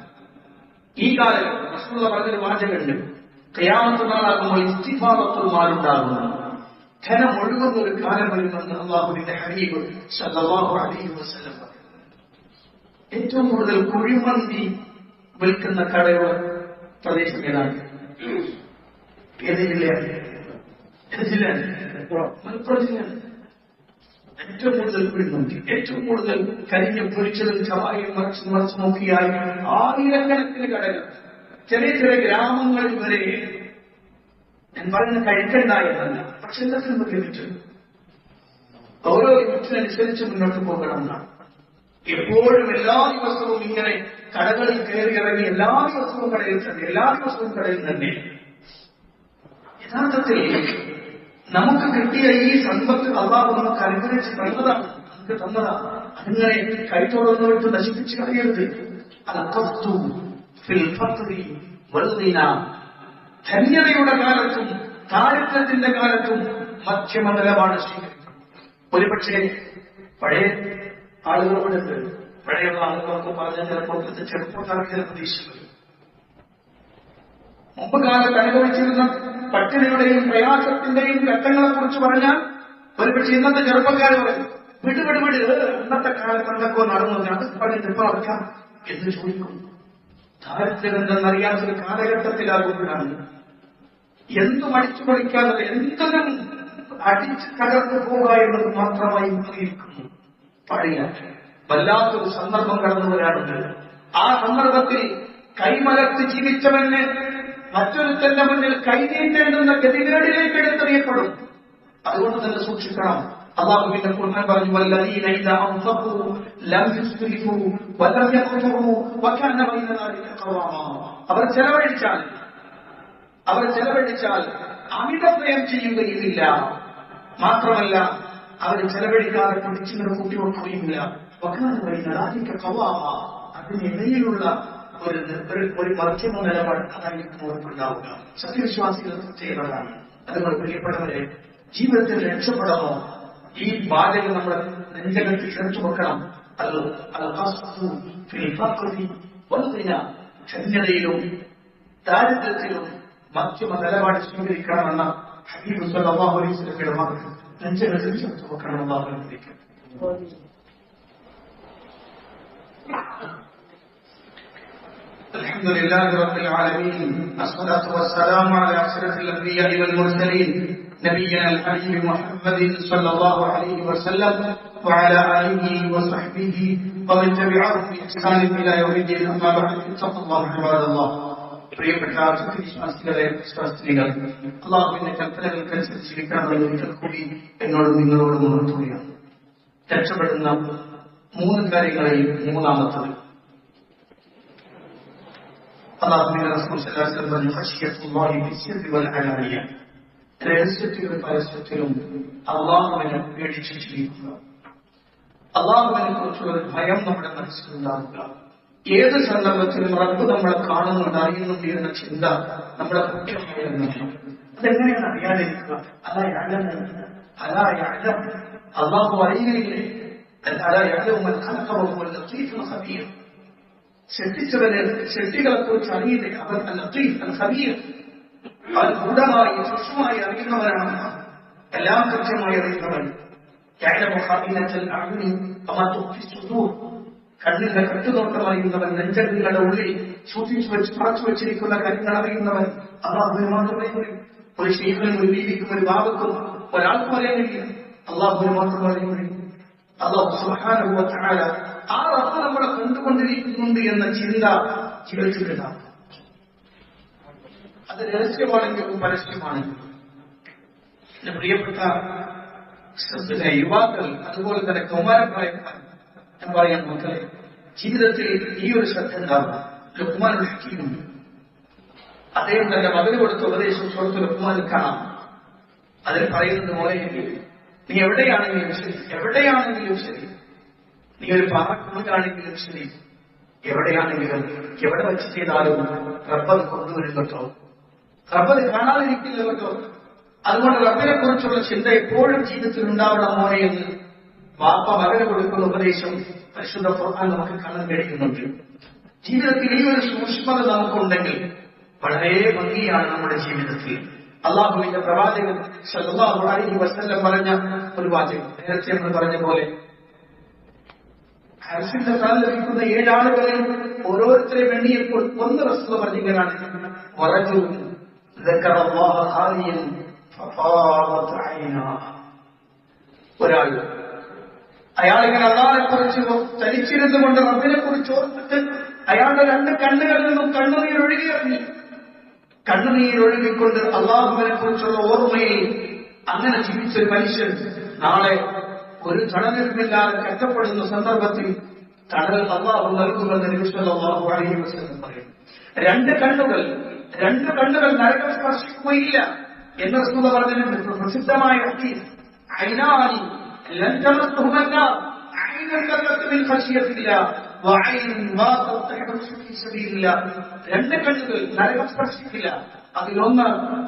ഈ കാലം റസൂലുള്ളാഹി പറഞ്ഞൊരു വാചകമുണ്ട്, ഖിയാമത്ത് നാളാകുമ്പോൾ ഇസ്തിഫാദത്തുമാരുണ്ടാകുന്ന ധനം ഒഴുകുന്ന ഒരു കാലം വരുമെന്ന് അല്ലാഹുവിന്റെ ഹബീബ് സല്ലല്ലാഹു അലൈഹി വസല്ലം പറഞ്ഞു. ഏറ്റവും കൂടുതൽ കുഴിമന്തി വിൽക്കുന്ന കടയുടെ പ്രദേശം ഏതാണ്? ഏത് ജില്ലയാണ്? മലപ്പുറം ജില്ലയാണ്. ഏറ്റവും കൂടുതൽ കുഴിമന്തി, ഏറ്റവും കൂടുതൽ കരിഞ്ഞ പൊരിച്ചതും ചവായും മറിച്ച് നോക്കിയാൽ ആയിരക്കണക്കിന് കടകൾ. ചെറിയ ചെറിയ ഗ്രാമങ്ങളിൽ വരെ, ഞാൻ പറയുന്ന കഴിക്കണ്ടായെന്നല്ല, പക്ഷെ എല്ലാത്തിനും ലിമിറ്റ്. ഓരോ ലിമിറ്റിനനുസരിച്ച് മുന്നോട്ട് പോകണം എന്നാണ്. എപ്പോഴും എല്ലാ ദിവസവും ഇങ്ങനെ കടകളിൽ കയറി ഇറങ്ങി എല്ലാ ദിവസവും കടയിൽ തന്നെ, എല്ലാ ദിവസവും കടയിൽ തന്നെ. യഥാർത്ഥത്തിൽ നമുക്ക് കിട്ടിയ ഈ സമ്പത്ത് അള്ളാഹു നമുക്ക് അനുഗ്രഹിച്ച് തന്നതാണ്, നമുക്ക് തന്നതാണ്. അതിങ്ങനെ കൈത്തോടൊന്നും വിട്ട് നശിപ്പിച്ച് കളയരുത്. ധന്യതയുടെ കാലത്തും ദാരിദ്ര്യത്തിന്റെ കാലത്തും മധ്യമ നിലപാട് സ്വീകരിക്കും. ഒരുപക്ഷെ പഴയ ആളുകളോട്, പഴയ ആളുകളൊക്കെ പറഞ്ഞ ചിലപ്പോൾ ചെറുപ്പക്കാർക്ക് ചില പ്രതീക്ഷകൾ മുമ്പ് കാലത്ത് അനുഭവിച്ചിരുന്ന പട്ടിണിയുടെയും പ്രയാസത്തിന്റെയും ഘട്ടങ്ങളെ കുറിച്ച് പറഞ്ഞാൽ ഒരുപക്ഷെ ഇന്നത്തെ ചെറുപ്പക്കാർ പറയും വിട് ഇന്നത്തെ കാലത്ത് എന്തൊക്കെ നടന്നു അത് പറഞ്ഞിട്ട് ഇപ്പൊ അടക്കാം എന്ന് ചോദിക്കും. ദാരിദ്ര്യം എന്തെന്നറിയാത്തൊരു കാലഘട്ടത്തിലാകുമ്പോഴാണ് എന്തും അടിച്ചു പൊളിക്കാതെ എന്തെങ്കിലും അടിച്ച് തകർന്നു പോവുക എന്നത് മാത്രമായി മാറിയിരിക്കുന്നു. പഴയ വല്ലാത്തൊരു സന്ദർഭം കടന്നു വരാറുണ്ട്. ആ സന്ദർഭത്തിൽ കൈമലർത്തി ജീവിച്ചവന് മറ്റൊരുത്തന്റെ മുന്നിൽ കൈനീട്ടേണ്ടുന്ന ഗതികേടിലേക്ക് എടുത്തെറിയപ്പെടും. അതുകൊണ്ട് തന്നെ സൂക്ഷിക്കണം. അല്ലാഹുവിന്റെ ഖുർആൻ പറഞ്ഞു, വല്ലദീന ഇദാ അൻഫഖൂ ലം യുസ്രിഫൂ വലം യഖ്തുറൂ വകാന ബൈന ദാലിക ഖവാമാ. അവർ ചെലവഴിച്ചാൽ അമിതവ്യയം ചെയ്യുകയുമില്ല. മാത്രമല്ല അവർ ചെലവഴിക്കാതെ പിടിച്ചു കൂട്ടി കൊടുക്കുകയില്ല. വകാന ബൈന ദാലിക ഖവാമാ. അതിനിടയിലുള്ള ഒരു മധ്യമ നിലപാട് അതായിരിക്കും അവർക്കുണ്ടാവുക. സത്യവിശ്വാസികൾ ചെയ്യുന്നതാണ്. അതുകൊണ്ട് പ്രിയപ്പെട്ടവരെ, ജീവിതത്തിൽ രക്ഷപ്പെടണോ ഈ ബാധകൾ നമ്മുടെ നെഞ്ചകത്തിൽ ചേർത്തു വെക്കണം. ക്ഷണ്യതയിലും ദാരിദ്ര്യത്തിലും മധ്യമ നിലപാട് സ്വീകരിക്കണമെന്ന ഹബീബ് സല്ലല്ലാഹു അലൈഹി വസല്ലമയുടെ വാക്ക് നെഞ്ചകത്തിൽ ചേർത്തു വെക്കണം. അല്ലാഹുവിലേക്ക് الحمد لله رب العالمين، الصلاة والسلام على أشرف الأنبياء والمرسلين نبينا الحبيب محمد صلى الله عليه وسلم وعلى آله وصحبه ومن تبعهم بإحسان إلى يوم الدين. أما بعد فاتقوا الله عباد الله. പ്രിയപ്പെട്ട വിശ്വാസികളെ, വിശ്വാസിനികൾ, അല്ലാഹുവിന്റെ കൽപ്പനകൾക്കനുസരിച്ച് ജീവിക്കാനുള്ള ഒരിക്കൽ കൂടി എന്നോടും നിങ്ങളോടും ഉണർത്തുകയാണ്. രക്ഷപ്പെടുന്ന 3 കാര്യങ്ങളിൽ മൂന്നാമത്തത് അല്ലാഹുവിന്റെ റസൂൽ സല്ലല്ലാഹു അലൈഹി വസല്ലം പറഞ്ഞു, ഖശിയത്തുല്ലാഹി ഫിസ്സിർരി വൽ അലാനിയ. രഹസ്യത്തിലും പരസ്യത്തിലും അല്ലാഹുവിനെ പേടിച്ച് ജീവിക്കുക. അല്ലാഹുവിനെ കുറിച്ചുള്ള ഭയം നമ്മുടെ മനസ്സിലുണ്ടാകുക. ഏത് സന്ദർഭത്തിലും റബ്ബ് നമ്മളെ കാണുന്നുണ്ട്, അറിയുന്നുണ്ട് എന്ന ചിന്ത നമ്മുടെ കുറ്റമായിരുന്നു. അതെങ്ങനെയാണ് അറിയാതിരിക്കുക? അല്ലാഹു അറിയുകയില്ലേ? സൃഷ്ടിച്ചവന് സൃഷ്ടികളെ കുറിച്ച് അറിയില്ലേ? അവൻ അവൻ ഗൂഢമായി സൂക്ഷ്മമായി അറിയുന്നവനാണ്. എല്ലാം കൃത്യമായി അറിയുന്നവൻ. കണ്ണിന്റെ കട്ടുനോട്ടം അറിയുന്നവൻ, നെഞ്ചങ്ങളുടെ ഉള്ളിൽ സൂക്ഷിച്ചു വെച്ച് മറച്ചു വെച്ചിരിക്കുന്ന കാര്യങ്ങൾ അറിയുന്നവൻ. അല്ലാഹുവിന് മാത്രമേ അറിയൂ. ഒരു ശൈഖിനും ഒരു ബീവിക്കും ഒരു ബാബക്കും ഒരാൾക്കും അറിയാനില്ല. അല്ലാഹുവിന് മാത്രമേ അറിയൂ. അല്ലാഹു സുബ്ഹാനഹു വ തആല ആ റബ്ബ് നമ്മളെ കണ്ടുകൊണ്ടിരിക്കുന്നുണ്ട് എന്ന ചിന്ത ജീവിതത്തിലുണ്ടാകും. അത് രഹസ്യമാണെങ്കിലും പരസ്യമാണെങ്കിലും. എന്റെ പ്രിയപ്പെട്ട യുവാക്കൾ, അതുപോലെ തന്നെ കൗമാരപ്രായക്കാർ, ഞാൻ പറയാൻ മക്കളെ, ജീവിതത്തിൽ ഈ ഒരു ശ്രദ്ധ ഉണ്ടാകും. ലുഖ്മാനുൽ ഹക്കീം അദ്ദേഹം തന്റെ മകന് കൊടുത്ത ഉപദേശം സുഹൃത്ത് ലുഖ്മാനിൽ കാണാം. അതിൽ പറയുന്നത് പോലെ, നീ എവിടെയാണെങ്കിലും ശരി, നീ ഒരു പാറക്കുള്ളിലാണെങ്കിലും ശരി, എവിടെയാണെങ്കിലും എവിടെ വെച്ച് ചെയ്താലും റബ്ബത് കൊണ്ടുവരും കേട്ടോ. റബ്ബത് കാണാതിരിക്കില്ല കേട്ടോ. അതുകൊണ്ട് റബ്ബിനെ കുറിച്ചുള്ള ചിന്ത എപ്പോഴും ജീവിതത്തിൽ ഉണ്ടാവണം മോനെ എന്ന് വാപ്പ മകന് കൊടുക്കുന്ന ഉപദേശം പരിശുദ്ധ ഖുർആൻ നമുക്ക് കാണാൻ കഴിയുന്നുണ്ട്. ജീവിതത്തിൽ ഈ ഒരു സൂക്ഷ്മത നമുക്കുണ്ടെങ്കിൽ വളരെ ഭംഗിയാണ് നമ്മുടെ ജീവിതത്തിൽ. അല്ലാഹുവിന്റെ പ്രവാചകൻ സല്ലല്ലാഹു അലൈഹി വസല്ലം പറഞ്ഞ ഒരു വാചകം, നേരത്തെ നമ്മൾ പറഞ്ഞ പോലെ, അർശിന്റെ താഴെ ലഭിക്കുന്ന 7 ആളുകളിൽ ഓരോരുത്തരെ വേണ്ടിയപ്പോൾ ഒന്ന് റസൂൽ പറഞ്ഞിങ്ങനാണ്, ഒരാൾ അയാളിങ്ങനെ അല്ലാഹുവിനെ കുറിച്ച് ചലിച്ചിരുന്നു കൊണ്ട് റബ്ബിനെ കുറിച്ച് ഓർത്തിട്ട് അയാളുടെ 2 കണ്ണുകളിൽ നിന്നും കണ്ണുനീരൊഴുകിക്കൊണ്ട് അല്ലാഹുവിനെ കുറിച്ചുള്ള ഓർമ്മയിൽ അങ്ങനെ ജീവിച്ചൊരു മനുഷ്യൻ നാളെ ഒരു തണലുമില്ലാതെ കഷ്ടപ്പെടുന്ന സന്ദർഭത്തിൽ തണൽ അല്ലാഹു നൽകുമെന്ന് നബി സല്ലല്ലാഹു അലൈഹി വസല്ലം പറയും. 2 കണ്ണുകൾ നരകം സ്പർശിക്കുകയില്ല എന്ന് റസൂൽ പറഞ്ഞിട്ടുണ്ട്. പ്രസിദ്ധമായ ഹദീസ്, ഐനാനി ലൻ തമസ്സുഹുമ അന്നാർ, ഐനൻ കല്ലത്ത് മിൻ ഖശിയത്തില്ലാഹ് വഐനൻ വാഖഅത് തഹ്റസു ഫീ സബീലില്ലാഹ്. 2 കണ്ണുകൾ നരകം സ്പർശിക്കില്ല. അതിലൊന്ന്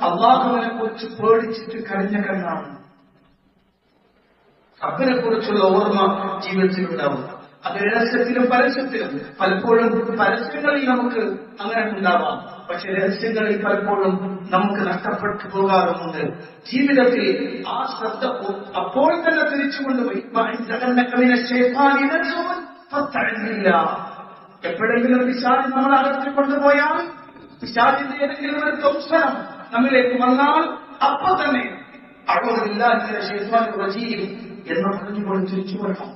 അല്ലാഹുവിനെ കുറിച്ച് പേടിച്ചിട്ട് കരഞ്ഞ കണ്ണാണ്. റബ്ബിനെ കുറിച്ചുള്ള ഓർമ്മ ജീവിതത്തിലുണ്ടാവും. അത് രഹസ്യത്തിലും പരസ്യത്തിലും. പലപ്പോഴും പരസ്യങ്ങളിൽ നമുക്ക് അങ്ങനെ ഉണ്ടാവാം, പക്ഷെ രഹസ്യങ്ങളിൽ പലപ്പോഴും നമുക്ക് നഷ്ടപ്പെട്ടു പോകാറുമുണ്ട്. ജീവിതത്തിൽ ആ ശ്രദ്ധ അപ്പോൾ തന്നെ തിരിച്ചു കൊണ്ടുപോയി. എപ്പോഴെങ്കിലും പിശാച് നമ്മളെ അകറ്റി കൊണ്ടുപോയാൽ, പിശാചിന്റെ ഏതെങ്കിലും ഒരു ദംശനം നമ്മിലേക്ക് വന്നാൽ അപ്പൊ തന്നെ അഅൂദുബില്ലാഹി ശൈത്വാനിർ റജീം എന്ന് പറഞ്ഞുകൊണ്ട് തിരിച്ചു വരണം.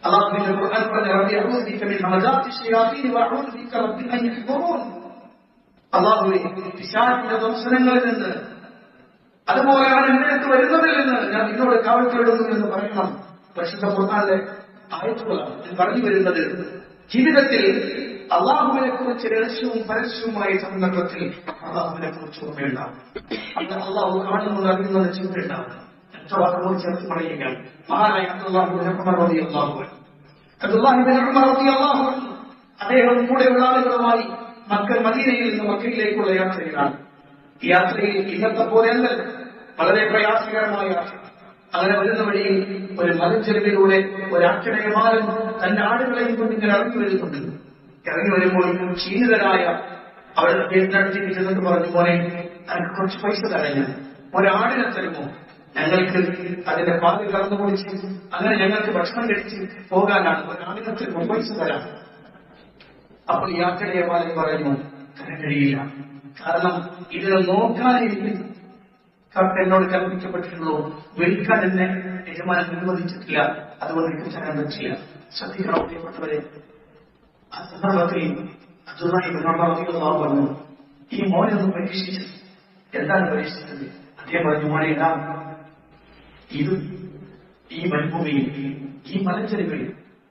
അല്ലാഹുവിന്റെ ഖുർആൻ പറഞ്ഞ റബ്ബി അഊദു ബിക മിൻ ഹമസാത്തി ശയാത്തീൻ വഅഊദു ബിക റബ്ബി അൻ യഹ്ദുറൂൻ. അല്ലാഹുവേ, പിശാചിന്റെ ദംശനങ്ങളിൽ നിന്ന്, അതുപോലെയാണ് എന്റെ അടുത്ത് വരുന്നതിൽ നിന്ന് ഞാൻ നിന്നോട് കാവൽ തേടുന്നു എന്ന് പറയണം. പരിശുദ്ധ ഖുർആനിലെ ആയത്തുകളാണ് ഞാൻ പറഞ്ഞു വരുന്നത്. ജീവിതത്തിൽ അള്ളാഹുവിനെ കുറിച്ച് രഹസ്യവും പരസ്യവുമായ സന്ദർഭത്തിൽ അള്ളാഹുവിനെ കുറിച്ച് ഓർമ്മയുണ്ടാവും. അത് അള്ളാഹു കാണുന്നത് അറിയുന്നത് ചിന്തയുണ്ടാവും. വാക്കുകൾ ചേർത്ത് പറയുകയാണ്. മഹാനായ അബ്ദുല്ലാഹി ഇബ്നു ഉമർ റളിയല്ലാഹു അൻഹു, അദ്ദേഹം കൂടെയുള്ള ആളുകളുമായി മദീനയിൽ നിന്ന് മക്കയിലേക്കുള്ള യാത്രയിലാണ്. ഈ യാത്രയിൽ ഇന്നത്തെ പോലെയല്ല, വളരെ പ്രയാസകരമായ യാത്ര. അങ്ങനെ വരുന്ന വഴിയിൽ ഒരു മലഞ്ചെരുവിലൂടെ ഒരാട്ടിടയമാരൻ തന്റെ ആടുകളെയും കൊണ്ട് ഇങ്ങനെ ഇറങ്ങി വരുന്നുണ്ട്. ഇറങ്ങി വരുമ്പോൾ ക്ഷീണിതരായ അവരുടെ വീട്ടിനടുത്തേക്ക് ചെന്നിട്ട് പറഞ്ഞു, മോനെ, എനിക്ക് കുറച്ച് പൈസ തരാൻ, ഒരാടിനെ തരുമോ? ഞങ്ങൾക്ക് അതിന്റെ പാല് കടന്നു പൊളിച്ച് അങ്ങനെ ഞങ്ങൾക്ക് ഭക്ഷണം കഴിച്ച് പോകാനാണ്, ഒരാടിനെ തരുമോ? പൈസ തരാം. അപ്പോൾ ഈ ആട്ടിടയമാരൻ പറയുന്നു, തരാൻ കഴിയില്ല. കാരണം ഇതിനെ നോക്കാനിരിക്കും എന്നോട് കൽപ്പിക്കപ്പെട്ടിട്ടുള്ളൂ, വിൽക്കാൻ എന്നെ യജമാനൻ അനുവദിച്ചിട്ടില്ല, അതുകൊണ്ട് എനിക്ക് തരാൻ പറ്റില്ല. ശ്രദ്ധിക്കണം പ്രിയപ്പെട്ടവരെ. ആ സന്ദർഭത്തിൽ അബ്ദുല്ലാഹി ഇബ്നു ഉമർ റളിയല്ലാഹു അൻഹു ഈ മോനെ ഒന്ന് പരീക്ഷിച്ചു. എന്താണ് പരീക്ഷിച്ചത്? അദ്ദേഹം പറഞ്ഞു, മോനെ, ഇത് ഈ മരുഭൂമിയിൽ, ഈ മലഞ്ചെരുവിൽ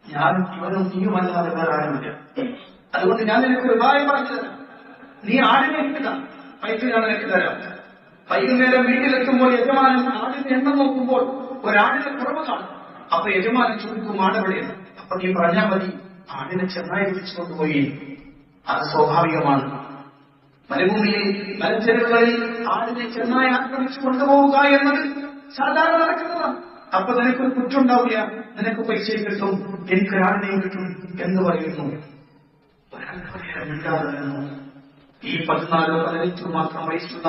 ഞാൻ ഇവനും നീയുമല്ലാതെ വേറെ ആരുമില്ല. അതുകൊണ്ട് ഞാൻ നിനക്കൊരു ഉപായം പറഞ്ഞു തരാം. നീ ആടിനെ എനിക്ക് താ, പൈസ ഞാൻ നിനക്ക് തരാം. വൈകുന്നേരം വീട്ടിലെത്തുമ്പോൾ യജമാനൻ ആടിന്റെ എണ്ണം നോക്കുമ്പോൾ ഒരാടിനെ കുറവ് കാണും. അപ്പൊ യജമാനൻ ചോദിക്കും, ആടെവിടെയാണ്? അപ്പൊ നീ പറഞ്ഞാൽ മതി, ആടിനെ ചെന്നായി വിളിച്ചു കൊണ്ടുപോയി. അത് സ്വാഭാവികമാണ്. മരുഭൂമിയിൽ മലഞ്ചെരുവുകളിൽ ആടിനെ ചെന്നായി ആക്രമിച്ചു കൊണ്ടുപോവുക എന്നത് സാധാരണ നടക്കുന്നതാണ്. അപ്പൊ നിനക്കൊരു കുറ്റുണ്ടാവില്ല, നിനക്ക് പൈസ കിട്ടും, എനിക്കൊരാടിനെയും കിട്ടും എന്ന് പറയുന്നു. ഈ 14-15 മാത്രം വയസ്സുള്ള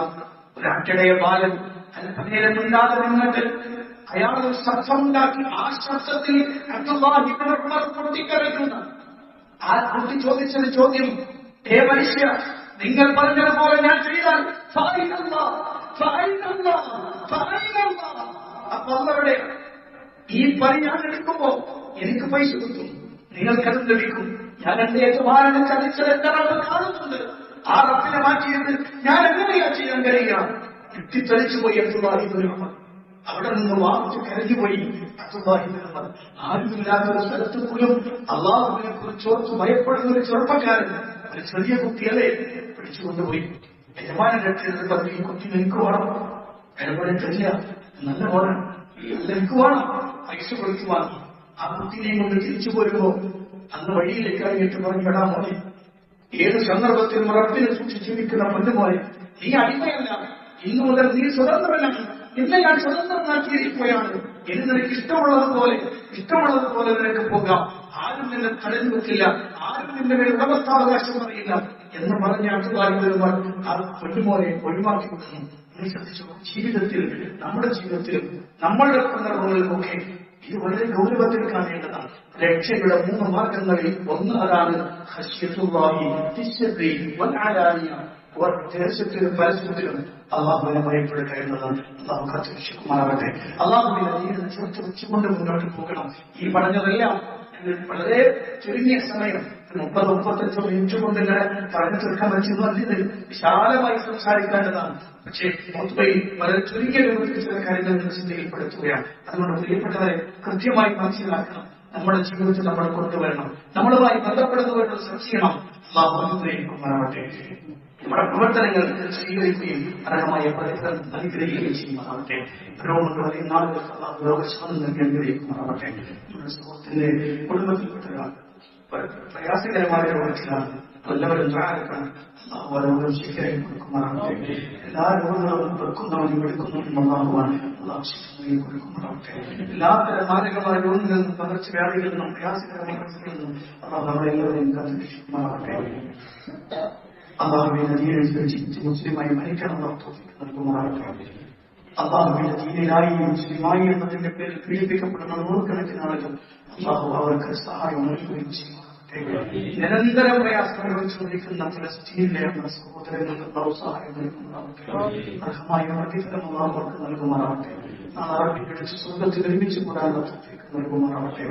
ഒരാട്ടിടയ ബാലൻ അല്പനേരം മിണ്ടാതെ നിന്നിട്ട് അയാൾ ഒരു ശബ്ദമുണ്ടാക്കി. ആ ശബ്ദത്തിൽ അബ്ദുല്ലാഹി ഇബ്നു ഉമർ പൊട്ടിക്കരയുന്നു. ആ കുട്ടി ചോദിച്ചത് ചോദ്യം, ഹേ മനുഷ്യ, നിങ്ങൾ പറഞ്ഞതുപോലെ ഞാൻ ചെയ്താൽ അപ്പൊ അവരുടെ ഈ പണി ഞാൻ എടുക്കുമ്പോ എനിക്ക് പൈസ കിട്ടും, നിങ്ങൾക്കത് ലഭിക്കും. ഞാൻ എന്റെ യജമാനനെ ചതിച്ചത് എന്റെ റബ്ബ് കാണുന്നുണ്ട്. ആ റബ്ബിനെ മാറ്റിയത് ഞാൻ എങ്ങനെയാ ചെയ്യാൻ കഴിയുക? ഞെട്ടിത്തെറിച്ചു പോയി അബ്ദുല്ലാഹി ഇബ്നു ഉമർ. അവിടെ നിന്ന് വാങ്ങിച്ച് കരഞ്ഞുപോയി അബ്ദുല്ലാഹി ഇബ്നു ഉമർ. ആരുമില്ലാത്തൊരു സ്ഥലത്ത് പോലും അള്ളാഹുവിനെ കുറിച്ച് ഓർത്ത് ഭയപ്പെടുന്ന ഒരു ചെറുപ്പക്കാരൻ, ഒരു ചെറിയ കുട്ടികളെ പിടിച്ചുകൊണ്ടുപോയി യജമാനന്റെ അടുത്ത് പറഞ്ഞു, ഈ കുട്ടി എനിക്ക് വേണം. ഇടപെടിട്ടില്ല, നല്ല വേണം, എനിക്ക് വേണം, പൈസ കൊടുത്തു വാങ്ങി. ആ കുട്ടീനെയും കൊണ്ട് തിരിച്ചു പോരുമ്പോ അന്ന് വഴിയിലേക്ക് ഇറങ്ങിയിട്ട് പറഞ്ഞു, എടാ മോനെ, ഏത് സന്ദർഭത്തിലും റബ്ബിനെ സൂക്ഷിച്ച് ജീവിക്കുന്ന പൊന്നുമോനെ, നീ അടിമയല്ല, ഇന്നു മുതൽ നീ സ്വതന്ത്രനാണ്. ഇന്ന് ഞാൻ സ്വതന്ത്രനാക്കിയിരിക്കുകയാണ്. ഇനി നിനക്ക് ഇഷ്ടമുള്ളതുപോലെ നിനക്ക് പോകാം. ആരും നിന്നെ തടഞ്ഞു വെക്കില്ല, ആരും നിന്റെ മേൽ ഉടമസ്ഥാവകാശം പറയില്ല എന്ന് പറഞ്ഞ അബ്ദുല്ലാഹി ഇബ്നു ഉമർ ആ പൊന്നുമോനെ ഒഴിവാക്കി കൊടുക്കുന്നു. നീ ശ്രദ്ധിച്ചു, നമ്മുടെ ജീവിതത്തിലും നമ്മളുടെ സന്ദർഭങ്ങളിലുമൊക്കെ ഇത് വളരെ ഗൗരവത്തിൽ കാണേണ്ടതാണ്. രക്ഷയുടെ 3 മാർഗങ്ങളിൽ ഒന്ന് അതാണ് ഖശ്യത്തുല്ലാഹി ഫിസ്സിർരി വൽ അലാനിയ. രഹസ്യത്തിലും പരസ്യത്തിലും അള്ളാഹുവിനെ ഭയപ്പെടുക എന്നതാണ്. അള്ളാഹു കാത്തുരക്ഷിക്കുമാറാകട്ടെ. അള്ളാഹുവിനെ ജീവിതം ചേർത്ത് വെച്ചുകൊണ്ട് മുന്നോട്ട് പോകണം. ഈ പറഞ്ഞതെല്ലാം വളരെ ചുരുങ്ങിയ സമയം 30-35 മിനിറ്റ് കൊണ്ട് ഇങ്ങനെ പറഞ്ഞു തീർക്കാൻ പറ്റുന്നു. അതിന് വിശാലമായി സംസാരിക്കേണ്ടതാണ്. പക്ഷേ മൊത്തയിൽ വളരെ ചുരുങ്ങിയ രൂപത്തിൽ ചില കാര്യങ്ങൾ ശ്രദ്ധയിൽപ്പെടുത്തുകയാണ്. അതുകൊണ്ട് പ്രിയപ്പെട്ടവരെ കൃത്യമായി മനസ്സിലാക്കണം. നമ്മുടെ ജീവിതത്തിൽ നമ്മൾ കൊണ്ടുവരണം. നമ്മളുമായി ബന്ധപ്പെടുന്നവരുടെ ശ്രദ്ധിക്കണം. അള്ളാഹു അനുഗ്രഹിക്കുമാറാവട്ടെ. നമ്മുടെ പ്രവർത്തനങ്ങൾ സ്വീകരിക്കുകയും അർഹമായ പ്രതിഫലം അനുഗ്രഹിക്കുകയും ചെയ്യുമാറാവട്ടെ. രോഗങ്ങൾ പറയുന്ന ആളുകൾക്ക് അള്ളാഹു രോഗശാന്തി നൽകി അനുഗ്രഹിക്കുമാറാവട്ടെ. നമ്മുടെ സുഹൃത്തിന്റെ കുടുംബത്തിൽപ്പെട്ട പ്രയാസകരമായ രോഗത്തിലാണ്. എല്ലാവരും ദ്വാരക്കണം. അള്ളാഹു രോഗം ശിഖരയും കൊടുക്കുമാറാവട്ടെ. എല്ലാ രോഗങ്ങളും വെക്കുന്നവനും എടുക്കുന്നവനും അള്ളാഹുവാണ്. അള്ളാഹു ശിഫ കൊടുക്കുമാറാവട്ടെ. എല്ലാത്തരം മാരകമായ രോഗങ്ങളിൽ നിന്നും പകർച്ചവ്യാധികളിൽ നിന്നും പ്രയാസകരമായ അവസ്ഥകളിൽ നിന്നും അള്ളാഹു നമ്മളെല്ലാവരെയും കാത്തുരക്ഷിക്കുമാറാവട്ടെ. അള്ളാഹുവിന്റെ ദീനനുസരിച്ച് മുസ്ലിമായി മരിക്കണം നൽകുമാറാവട്ടെ. അള്ളാഹുവിന്റെ ദീനിലായി മുസ്ലിമായി എന്നതിന്റെ പേരിൽ പീഡിപ്പിക്കപ്പെടുന്ന നൂറുകണക്കിന് ആളുകൾ അള്ളാഹു അവർക്ക് സഹായം നൽകുകയും ചെയ്യുമാറാവട്ടെ. നിരന്തരം പ്രയാസം അനുഭവിച്ചുകൊണ്ടിരിക്കുന്ന ഫലസ്തീനിലെ നമ്മുടെ സഹോദരങ്ങൾക്ക് അള്ളാഹു സഹായം നൽകുമാറാവട്ടെ. അർഹമായ പ്രതിഫലം അള്ളാഹു അവർക്ക് നൽകുമാറാവട്ടെ. നാളെ അവർക്ക് പിടിച്ച് സ്വർഗ്ഗത്തിൽ ഒരുമിച്ച് കൂടാനുള്ള തൗഫീഖ് നൽകുമാറാവട്ടെ.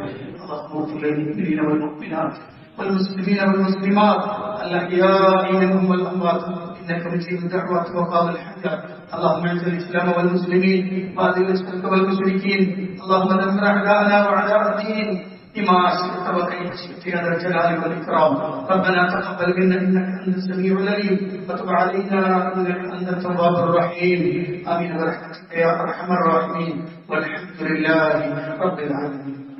അള്ളാഹു والمسلمين والمسلمات الأحياء منهم والأموات إنك مجيب الدعوات وقاضي الحاجات. اللهم اعز الإسلام والمسلمين وأذل الشرك والمشركين. اللهم دمر أعداءنا وأعداء الدين بما شئت وكيف شئت يا ذا الجلال والإكرام. ربنا تقبل منا إنك أنت السميع العليم وتب علينا إنك أنت التواب الرحيم. آمين برحمتك يا أرحم الراحمين والحمد لله رب العالمين.